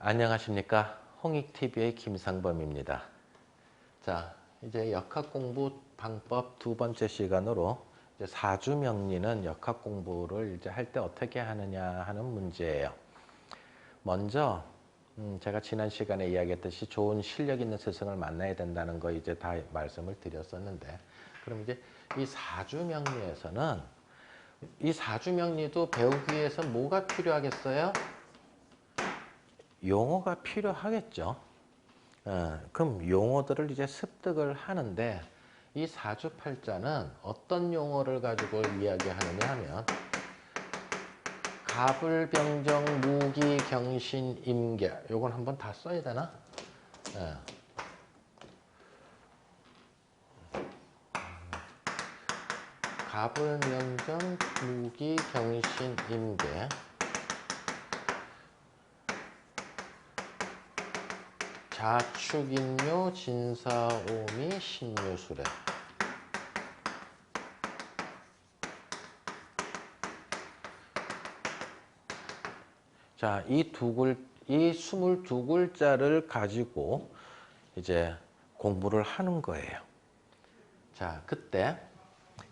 안녕하십니까. 홍익TV의 김상범입니다. 자, 이제 역학 공부 방법 두 번째 시간으로 이제 사주명리는 역학 공부를 이제 할 때 어떻게 하느냐 하는 문제예요. 먼저 제가 지난 시간에 이야기했듯이 좋은 실력 있는 스승을 만나야 된다는 거 이제 다 말씀을 드렸었는데, 그럼 이제 이 사주명리에서는 이 사주명리도 배우기 위해서 뭐가 필요하겠어요? 용어가 필요하겠죠. 그럼 용어들을 이제 습득을 하는데, 이 사주팔자는 어떤 용어를 가지고 이야기하느냐 하면 갑을병정 무기경신임계, 요건 한번 다 써야 되나? 갑을명정 무기경신임계, 자축인묘 진사오미 신유술에. 자, 이 22글자를 가지고 이제 공부를 하는 거예요. 자, 그때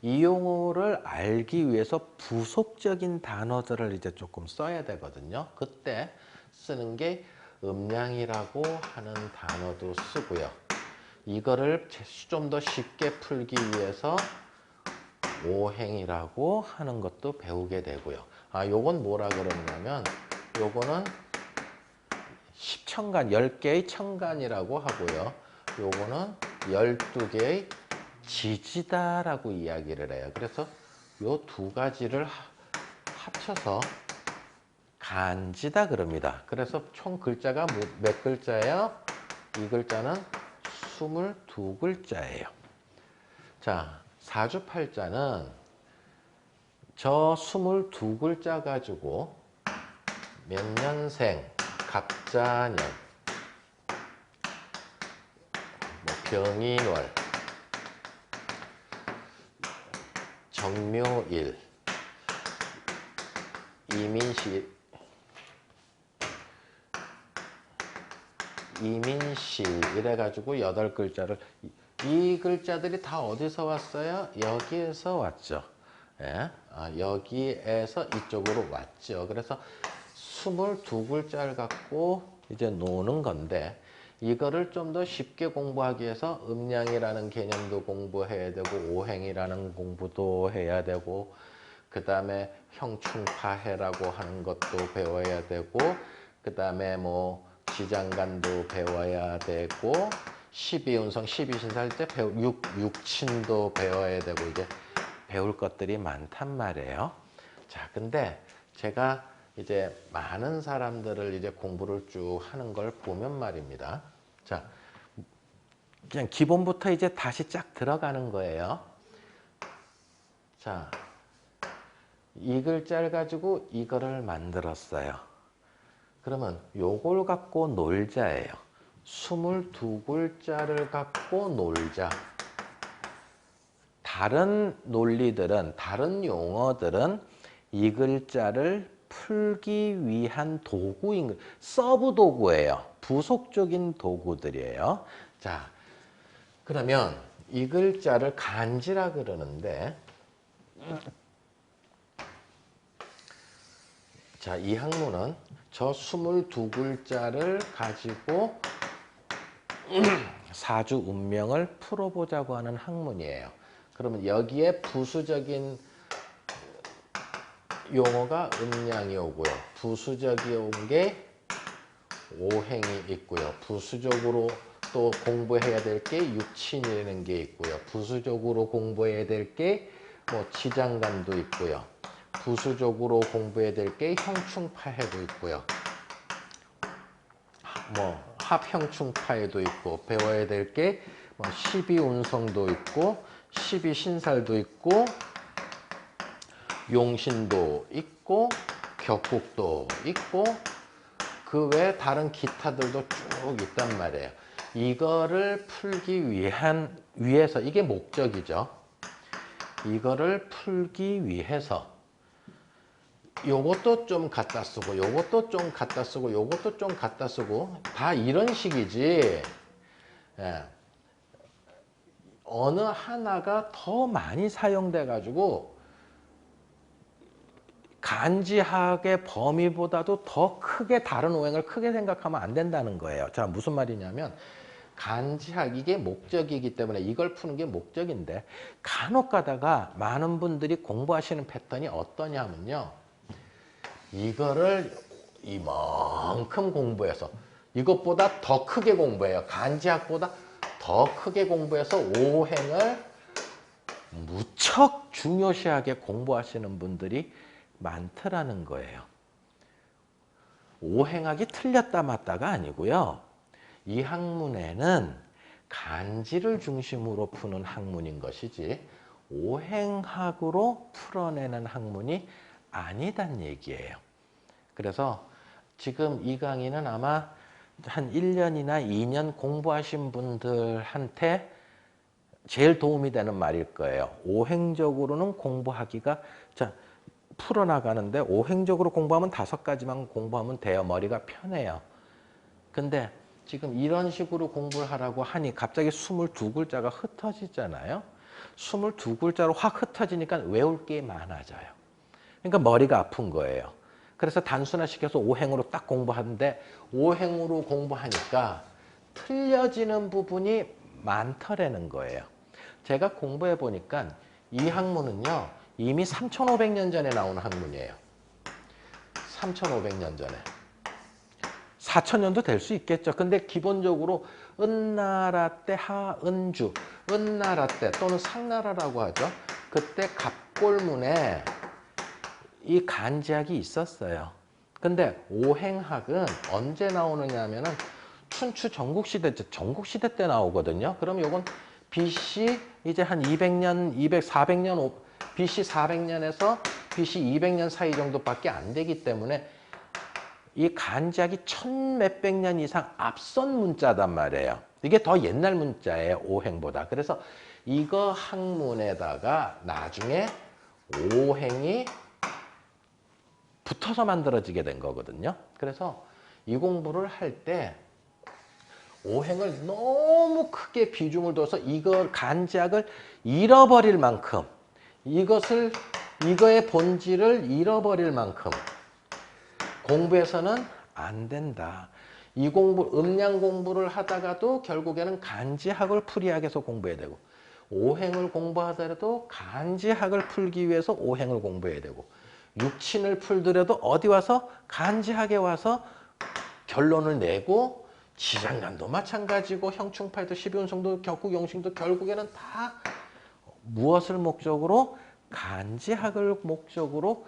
이 용어를 알기 위해서 부속적인 단어들을 이제 조금 써야 되거든요. 그때 쓰는 게 음량이라고 하는 단어도 쓰고요. 이거를 좀 더 쉽게 풀기 위해서 오행이라고 하는 것도 배우게 되고요. 요건 뭐라 그러냐면, 요거는 10천간, 10개의 천간이라고 하고요. 요거는 12개의 지지다라고 이야기를 해요. 그래서 요 두 가지를 합쳐서 간지다 그럽니다. 그래서 총 글자가 몇 글자예요? 이 글자는 22글자예요. 자, 사주팔자는 저 22글자 가지고 몇 년생, 갑자년, 병인월, 정묘일, 이민시 이래가지고 8글자를, 이 글자들이 다 어디서 왔어요? 여기에서 왔죠. 예? 여기에서 이쪽으로 왔죠. 그래서 22글자를 갖고 이제 노는 건데, 이거를 좀 더 쉽게 공부하기 위해서 음량이라는 개념도 공부해야 되고, 오행이라는 공부도 해야 되고, 그 다음에 형충파해라고 하는 것도 배워야 되고, 그 다음에 뭐 지장간도 배워야 되고, 12운성, 12신사 할 때 육친도 배워야 되고, 이게 배울 것들이 많단 말이에요. 자, 근데 제가 이제 많은 사람들을 이제 공부를 쭉 하는 걸 보면 말입니다. 자, 그냥 기본부터 이제 다시 쫙 들어가는 거예요. 자, 이 글자를 가지고 이거를 만들었어요. 그러면 요걸 갖고 놀자예요. 22글자를 갖고 놀자. 다른 논리들은, 다른 용어들은 이 글자를 풀기 위한 도구인, 서브 도구예요. 부속적인 도구들이에요. 자, 그러면 이 글자를 간지라 그러는데, 자, 이 학문은 저 22글자를 가지고 사주 운명을 풀어보자고 하는 학문이에요. 그러면 여기에 부수적인 용어가 음량이 오고요. 부수적이 온 게 오행이 있고요. 부수적으로 또 공부해야 될 게 육친이라는 게 있고요. 부수적으로 공부해야 될 게 뭐 지장간도 있고요. 부수적으로 공부해야 될 게 형충파해도 있고요. 뭐 합형충파해도 있고, 배워야 될 게 뭐 12운성도 있고, 12신살도 있고, 용신도 있고, 격국도 있고, 그 외에 다른 기타들도 쭉 있단 말이에요. 이거를 풀기 위해서, 이게 목적이죠. 이거를 풀기 위해서 요것도 좀 갖다 쓰고 요것도 좀 갖다 쓰고 요것도 좀 갖다 쓰고 다 이런 식이지. 예. 어느 하나가 더 많이 사용돼 가지고 간지학의 범위보다도 더 크게 다른 오행을 크게 생각하면 안 된다는 거예요. 자, 무슨 말이냐면 간지학 이게 목적이기 때문에 이걸 푸는 게 목적인데 간혹 가다가 많은 분들이 공부하시는 패턴이 어떠냐면요. 이거를 이만큼 공부해서 이것보다 더 크게 공부해요. 간지학보다 더 크게 공부해서 오행을 무척 중요시하게 공부하시는 분들이 많더라는 거예요. 오행학이 틀렸다 맞다가 아니고요. 이 학문에는 간지를 중심으로 푸는 학문인 것이지 오행학으로 풀어내는 학문이 아니단 얘기예요. 그래서 지금 이 강의는 아마 한 1년이나 2년 공부하신 분들한테 제일 도움이 되는 말일 거예요. 오행적으로는 공부하기가 자 풀어나가는데 오행적으로 공부하면 5가지만 공부하면 돼요. 머리가 편해요. 근데 지금 이런 식으로 공부를 하라고 하니 갑자기 22글자가 흩어지잖아요. 22글자로 확 흩어지니까 외울 게 많아져요. 그러니까 머리가 아픈 거예요. 그래서 단순화시켜서 오행으로 딱 공부하는데 오행으로 공부하니까 틀려지는 부분이 많더라는 거예요. 제가 공부해 보니까 이 학문은요. 이미 3,500년 전에 나온 학문이에요. 3,500년 전에. 4,000년도 될 수 있겠죠. 근데 기본적으로 은나라 때 하은주, 은나라 때 또는 상나라라고 하죠. 그때 갑골문에 이 간지학이 있었어요. 근데 오행학은 언제 나오느냐 하면은 춘추 전국시대, 전국시대 때 나오거든요. 그럼 요건 BC 이제 한 200년, 400년, BC 400년에서 BC 200년 사이 정도밖에 안 되기 때문에 이 간지학이 1000몇백 년 이상 앞선 문자단 말이에요. 이게 더 옛날 문자예요. 오행보다. 그래서 이거 학문에다가 나중에 오행이 붙어서 만들어지게 된 거거든요. 그래서 이 공부를 할 때 오행을 너무 크게 비중을 둬서 이거 간지학을 잃어버릴 만큼 이거의 본질을 잃어버릴 만큼 공부해서는 안 된다. 이 공부, 음양 공부를 하다가도 결국에는 간지학을 풀이하기 위해서 공부해야 되고 오행을 공부하더라도 간지학을 풀기 위해서 오행을 공부해야 되고 육친을 풀더라도 어디 와서 간지학에 와서 결론을 내고 지장간도 마찬가지고 형충파에도 12운성도 격국용신도 결국에는 다 무엇을 목적으로 간지학을 목적으로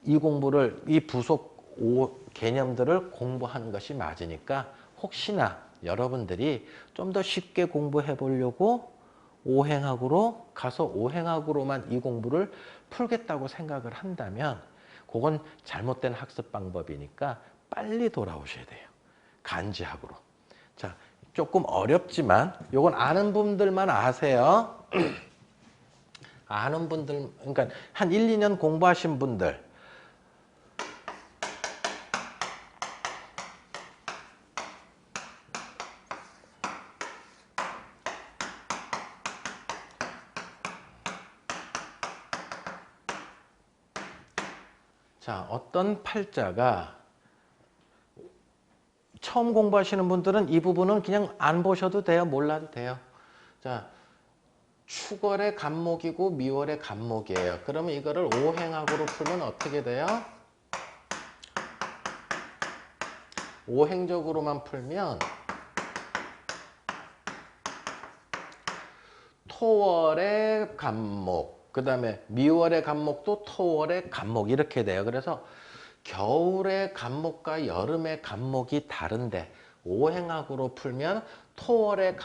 이 공부를 이 부속 개념들을 공부하는 것이 맞으니까 혹시나 여러분들이 좀 더 쉽게 공부해 보려고 오행학으로 가서 오행학으로만 이 공부를 풀겠다고 생각을 한다면 그건 잘못된 학습 방법이니까 빨리 돌아오셔야 돼요. 간지학으로. 자, 조금 어렵지만 요건 아는 분들만 아세요. 아는 분들, 그러니까 한 1, 2년 공부하신 분들 자, 어떤 팔자가 처음 공부하시는 분들은 이 부분은 그냥 안 보셔도 돼요. 몰라도 돼요. 자, 축월의 간목이고 미월의 간목이에요. 그러면 이거를 오행학으로 풀면 어떻게 돼요? 오행적으로만 풀면 토월의 간목, 그 다음에 미월의 간목도 토월의 간목 이렇게 돼요. 그래서 겨울의 간목과 여름의 간목이 다른데 오행학으로 풀면 토월의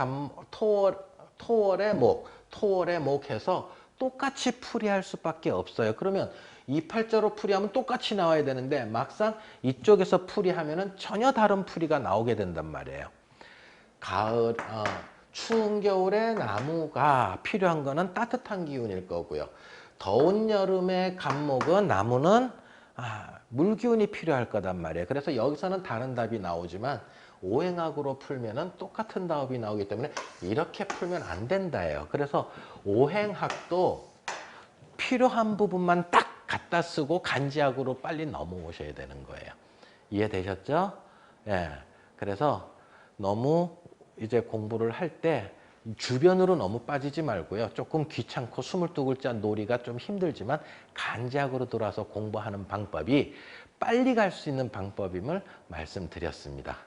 목 해서 똑같이 풀이할 수밖에 없어요. 그러면 이 팔자로 풀이하면 똑같이 나와야 되는데 막상 이쪽에서 풀이하면은 전혀 다른 풀이가 나오게 된단 말이에요. 추운 겨울에 나무가 필요한 거는 따뜻한 기운일 거고요. 더운 여름의 간목은 나무는 물기운이 필요할 거단 말이에요. 그래서 여기서는 다른 답이 나오지만 오행학으로 풀면은 똑같은 답이 나오기 때문에 이렇게 풀면 안 된다예요. 그래서 오행학도 필요한 부분만 딱 갖다 쓰고 간지학으로 빨리 넘어오셔야 되는 거예요. 이해되셨죠? 예. 그래서 너무 이제 공부를 할 때 주변으로 너무 빠지지 말고요. 조금 귀찮고 22글자 놀이가 좀 힘들지만 간지학으로 돌아서 공부하는 방법이 빨리 갈 수 있는 방법임을 말씀드렸습니다.